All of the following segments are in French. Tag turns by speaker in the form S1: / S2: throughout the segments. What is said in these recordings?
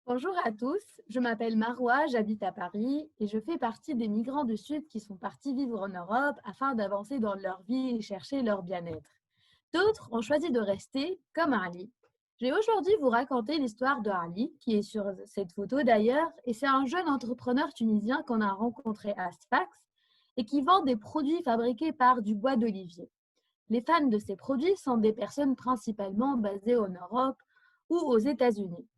S1: Bonjour à tous, je m'appelle Marois, j'habite à Paris et je fais partie des migrants du Sud qui sont partis vivre en Europe afin d'avancer dans leur vie et chercher leur bien-être. D'autres ont choisi de rester, comme Ali. Je vais aujourd'hui vous raconter l'histoire de Ali, qui est sur cette photo d'ailleurs, et c'est un jeune entrepreneur tunisien qu'on a rencontré à Sfax et qui vend des produits fabriqués par du bois d'olivier. Les fans de ces produits sont des personnes principalement basées en Europe ou aux États-Unis.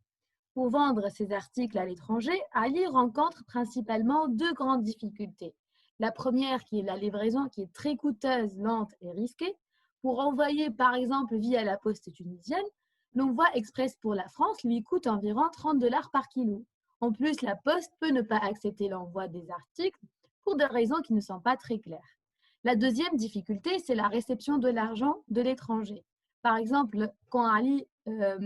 S1: Pour vendre ses articles à l'étranger, Ali rencontre principalement deux grandes difficultés. La première qui est la livraison qui est très coûteuse, lente et risquée. Pour envoyer par exemple via la poste tunisienne, l'envoi express pour la France lui coûte environ 30 $ par kilo. En plus, la poste peut ne pas accepter l'envoi des articles pour des raisons qui ne sont pas très claires. La deuxième difficulté, c'est la réception de l'argent de l'étranger. Par exemple, quand Ali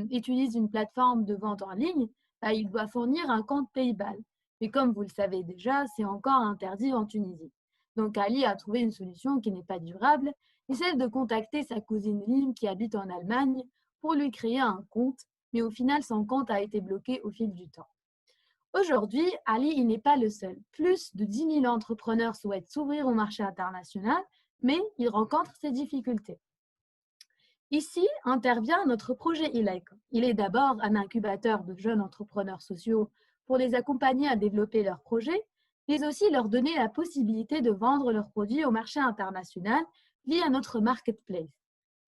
S1: utilise une plateforme de vente en ligne, il doit fournir un compte PayPal. Mais comme vous le savez déjà, c'est encore interdit en Tunisie. Donc Ali a trouvé une solution qui n'est pas durable, et celle de contacter sa cousine Lim qui habite en Allemagne pour lui créer un compte, mais au final son compte a été bloqué au fil du temps. Aujourd'hui, Ali il n'est pas le seul. Plus de 10 000 entrepreneurs souhaitent s'ouvrir au marché international, mais ils rencontrent ces difficultés. Ici intervient notre projet ILEC. Il est d'abord un incubateur de jeunes entrepreneurs sociaux pour les accompagner à développer leurs projets, mais aussi leur donner la possibilité de vendre leurs produits au marché international via notre marketplace.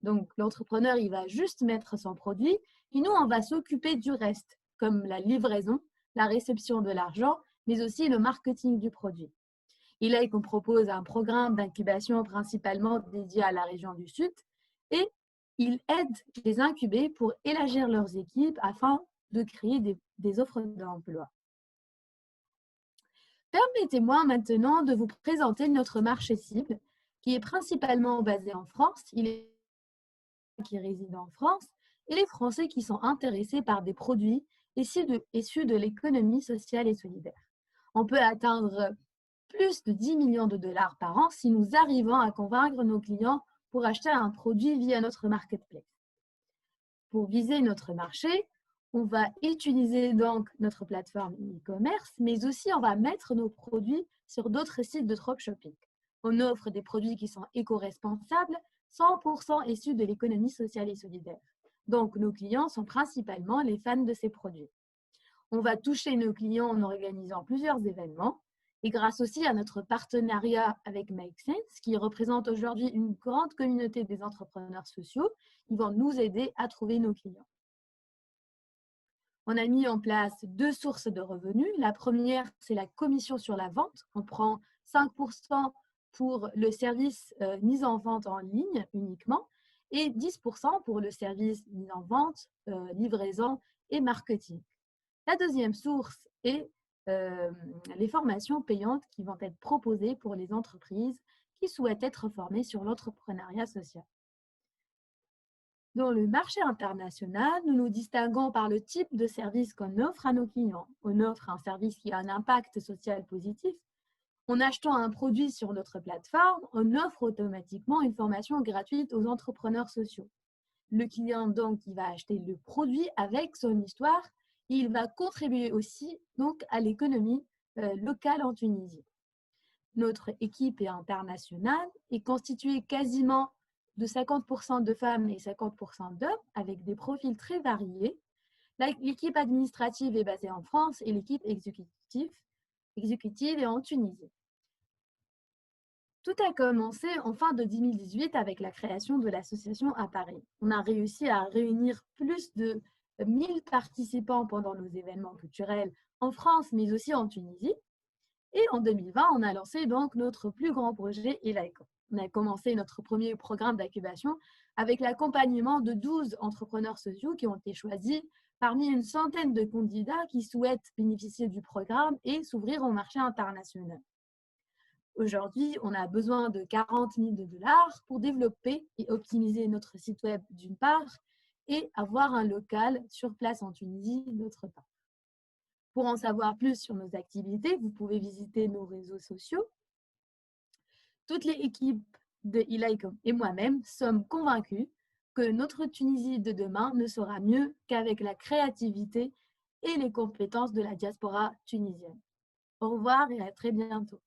S1: Donc, l'entrepreneur, il va juste mettre son produit et nous, on va s'occuper du reste, comme la livraison, la réception de l'argent, mais aussi le marketing du produit. ILEC, on propose un programme d'incubation principalement dédié à la région du Sud et il aide les incubés pour élargir leurs équipes afin de créer des offres d'emploi. Permettez-moi maintenant de vous présenter notre marché cible qui est principalement basé en France. Il est qui résident en France et les Français qui sont intéressés par des produits issus de l'économie sociale et solidaire. On peut atteindre plus de 10 millions de dollars par an si nous arrivons à convaincre nos clients pour acheter un produit via notre marketplace. Pour viser notre marché, on va utiliser donc notre plateforme e-commerce, mais aussi on va mettre nos produits sur d'autres sites de dropshipping. On offre des produits qui sont éco-responsables, 100% issus de l'économie sociale et solidaire. Donc, nos clients sont principalement les fans de ces produits. On va toucher nos clients en organisant plusieurs événements et grâce aussi à notre partenariat avec Make Sense, qui représente aujourd'hui une grande communauté des entrepreneurs sociaux, ils vont nous aider à trouver nos clients. On a mis en place deux sources de revenus. La première, c'est la commission sur la vente. On prend 5% pour le service mise en vente en ligne uniquement et 10% pour le service mise en vente, livraison et marketing. La deuxième source est les formations payantes qui vont être proposées pour les entreprises qui souhaitent être formées sur l'entrepreneuriat social. Dans le marché international, nous nous distinguons par le type de service qu'on offre à nos clients. On offre un service qui a un impact social positif. En achetant un produit sur notre plateforme, on offre automatiquement une formation gratuite aux entrepreneurs sociaux. Le client, donc, il va acheter le produit avec son histoire et il va contribuer aussi donc, à l'économie locale en Tunisie. Notre équipe est internationale et constituée quasiment de 50% de femmes et 50% d'hommes avec des profils très variés. L'équipe administrative est basée en France et l'équipe exécutive est en Tunisie. Tout a commencé en fin de 2018 avec la création de l'association à Paris. On a réussi à réunir plus de 1000 participants pendant nos événements culturels en France, mais aussi en Tunisie. Et en 2020, on a lancé donc notre plus grand projet ILEC. On a commencé notre premier programme d'incubation avec l'accompagnement de 12 entrepreneurs sociaux qui ont été choisis parmi une centaine de candidats qui souhaitent bénéficier du programme et s'ouvrir au marché international. Aujourd'hui, on a besoin de 40 000 $ pour développer et optimiser notre site web d'une part et avoir un local sur place en Tunisie d'autre part. Pour en savoir plus sur nos activités, vous pouvez visiter nos réseaux sociaux. Toute l'équipe de ILEC et moi-même sommes convaincus que notre Tunisie de demain ne sera mieux qu'avec la créativité et les compétences de la diaspora tunisienne. Au revoir et à très bientôt.